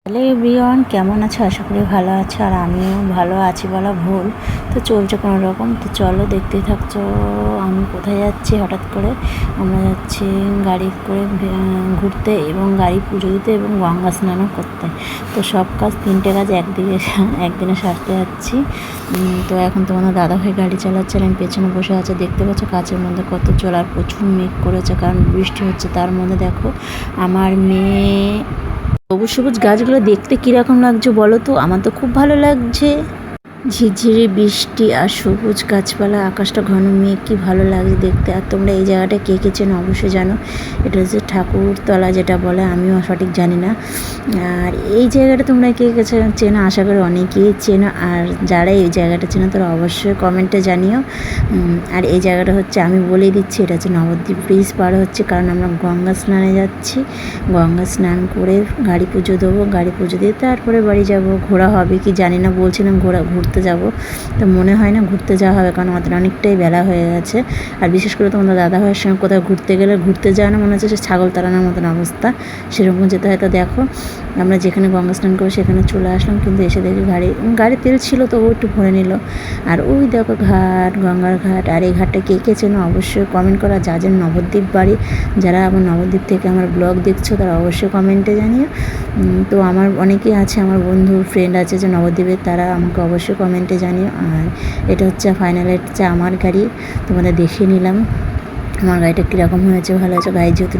Hello everyone, কেমন আছো? আশা করি ভালো আছো, আর আমিও ভালো আছি বলা ভুল। তো চলছে কোনো রকম। তো চলো দেখতেই থাকছো আমি কোথায় যাচ্ছি। হঠাৎ করে আমরা যাচ্ছি গাড়ি করে ঘুরতে এবং গাড়ি পুজো দিতে এবং গঙ্গা স্নানও করতে। তো সব কাজ, তিনটে কাজ একদিনে সারতে যাচ্ছি। তো এখন তোমাদের দাদাভাই গাড়ি চালাচ্ছে, আমি পেছনে বসে আছে। দেখতে পাচ্ছ কাচের মধ্যে কত জল, আর প্রচুর মেঘ করেছে কারণ বৃষ্টি হচ্ছে। তার মধ্যে দেখো আমার মেয়ে, সবুজ সবুজ গাছগুলো দেখতে কীরকম লাগছে বলো তো? আমার তো খুব ভালো লাগছে। ঝিরঝিরি বৃষ্টি আর সবুজ গাছপালা, আকাশটা ঘন মেঘ, কি ভালো লাগছে দেখতে। আর তোমরা এই জায়গাটা কে কে চেনো অবশ্যই জানো। এটা হচ্ছে ঠাকুরতলা যেটা বলে, আমিও সঠিক জানি না। আর এই জায়গাটা তোমরা কে কে চেনো, আশা করি অনেকেই চেনো। আর যারা এই জায়গাটা চেনো তারা অবশ্যই কমেন্টে জানিও। আর এই জায়গাটা হচ্ছে, আমি বলেই দিচ্ছি, এটা হচ্ছে নবদ্বীপ ব্রিজ পার হচ্ছে, কারণ আমরা গঙ্গা স্নানে যাচ্ছি। গঙ্গা স্নান করে গাড়ি পুজো দেবো, গাড়ি পুজো দিয়ে তারপরে বাড়ি যাব। ঘোরা হবে কি জানি না, বলছিলাম ঘুরতে যাব, তো মনে হয় না ঘুরতে যাওয়া হবে, কারণ আমাদের অনেকটাই বেলা হয়ে গেছে। আর বিশেষ করে তোমাদের দাদাভাইয়ের সঙ্গে কোথাও ঘুরতে গেলে ঘুরতে যাওয়া না, মনে হচ্ছে সে ছাগল তাড়ানোর মতন অবস্থা, সেরকম যেতে হয়। তো দেখো আমরা যেখানে গঙ্গা স্নান করবো সেখানে চলে আসলাম, কিন্তু এসে দেখি গাড়ি তেল ছিল তো ও একটু ভরে নিল। আর ওই দেখো ঘাট, গঙ্গার ঘাট। আর এই ঘাটটা কে কে চেনো অবশ্যই কমেন্ট করা। যাদের নবদ্বীপ বাড়ি, যারা আমার নবদ্বীপ থেকে আমার ব্লগ দেখছো তারা অবশ্যই কমেন্টে জানিও। তো আমার অনেকেই আছে, আমার বন্ধু ফ্রেন্ড আছে যে নবদ্বীপের, তারা আমাকে অবশ্যই কমেন্টে জানিও। আর এটা হচ্ছে ফাইনাল, হচ্ছে আমার গাড়ি, তোমাদের দেখিয়ে নিলাম আমার গাড়িটা কীরকম হয়েছে, ভালো হয়েছে। গাড়ি যেহেতু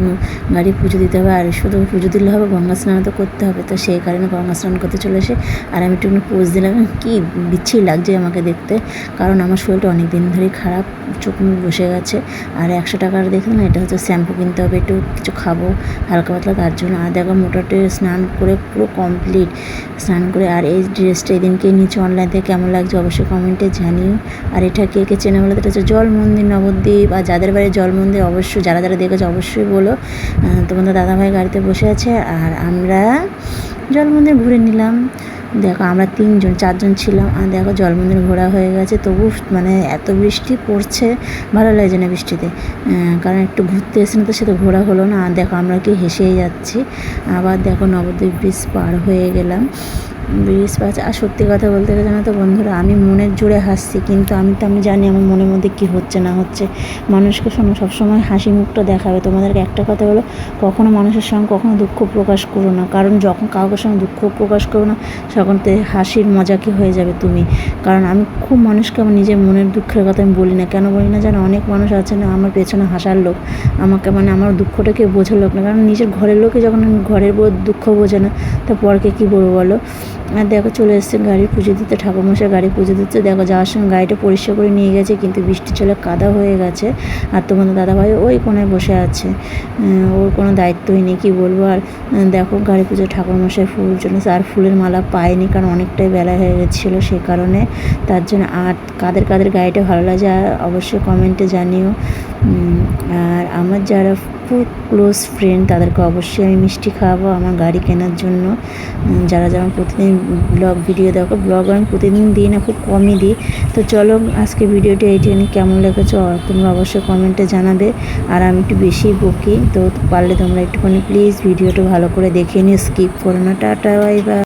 গাড়ি পুজো দিতে হবে, আর শুধু পুজো দিলে হবে, গঙ্গা স্নান তো করতে হবে, তো সেই কারণে গঙ্গা স্নান করতে চলে এসে আর আমি একটু পোজ দিলাম। কি বিচ্ছিরি লাগছে আমাকে দেখতে, কারণ আমার শরীরটা অনেক দিন ধরেই খারাপ, চোখ মুখ বসে গেছে। আর 100 টাকার দেখলাম না, এটা হচ্ছে শ্যাম্পু কিনতে হবে, একটু কিছু খাবো হালকা পাতলা, তার জন্য। আর দেখো মোটামুটি স্নান করে পুরো কমপ্লিট স্নান করে। আর এই ড্রেসটা এদিনকে নিচে অনলাইন থেকে কেমন লাগছে অবশ্যই কমেন্টে জানিও। আর এটা কে কে চেনে বলে, এটা হচ্ছে জল মন্দির নবদ্বীপ। আর যাদের বাড়ি জল মন্দির অবশ্যই, যারা যারা দেখেছে অবশ্যই বলো। তোমাদের দাদাভাই গাড়িতে বসে আছে আর আমরা জল মন্দির ঘুরে নিলাম। দেখো আমরা 4জন ছিলাম, আর দেখো জল মন্দির ঘোরা হয়ে গেছে। তবু মানে এত বৃষ্টি পড়ছে, ভালো লাগছে না বৃষ্টিতে, কারণ একটু ঘুরতে এসে না, তো সে তো ঘোরা হলো না। আর দেখো আমরা কি হেসেই যাচ্ছি। আবার দেখো নবদ্বীপ ব্রিজ পার হয়ে গেলাম, ব্রিজ পার। আর সত্যি কথা বলতে গেলে জানো তো বন্ধুরা, আমি মনের জোরে হাসছি, কিন্তু আমি জানি আমার মনের মধ্যে কী হচ্ছে না হচ্ছে। মানুষকে শোনো, সবসময় হাসি মুখটা দেখাবে। তোমাদেরকে একটা কথা বলো, কখনো মানুষের সঙ্গে কখনো দুঃখ প্রকাশ করো না, কারণ যখন কাউকে সঙ্গে দুঃখ প্রকাশ করো না, তখন তো হাসির মজাকি হয়ে যাবে তুমি। কারণ আমি খুব মানুষকে আমার নিজের মনের দুঃখের কথা আমি বলি না, কেন বলি না জানো? অনেক মানুষ আছে না আমার পেছনে হাসার লোক, আমাকে মানে আমার দুঃখটাকে বোঝার লোক না, কারণ নিজের ঘরের লোকে যখন আমি ঘরের দুঃখ বোঝে না, তো পরকে কী বলবো বলো? আর দেখো চলে এসছে গাড়ি পুজো দিতে, ঠাকুরমশাই গাড়ি পুজো দিচ্ছে। দেখো যাওয়ার সময় গাড়িটা পরিষ্কার করে নিয়ে গেছে, কিন্তু বৃষ্টি চলে কাদা হয়ে গেছে। আর তোমাদের দাদাভাই ওই কোণায় বসে আছে, ওর কোনো দায়িত্বই নেই, কী বলবো। আর দেখো গাড়ি পুজো ঠাকুরমশাই ফুল চলেছে, আর ফুলের মালা পায়নি, কারণ অনেকটাই বেলা হয়ে গেছিলো সেই কারণে, তার জন্য। আর কাদের কাদের গাড়িটা ভালো লাগে আর অবশ্যই কমেন্টে জানিও। আর আমার যারা খুব ক্লোজ ফ্রেন্ড তাদেরকে অবশ্যই আমি মিষ্টি খাওয়াবো আমার গাড়ি কেনার জন্য। যারা যেমন প্রতিদিন ব্লগ ভিডিও দেখো, ব্লগ আমি প্রতিদিন দিই না, খুব কমই দিই। তো চলো আজকে ভিডিওটি এইখানে কেমন লেগেছে তোমরা অবশ্যই কমেন্টে জানাবে। আর আমি একটু বেশি বকি, তো পারলে তোমরা একটুখানি প্লিজ ভিডিওটা ভালো করে দেখে নিও, স্কিপ করো না। Tata, bye bye.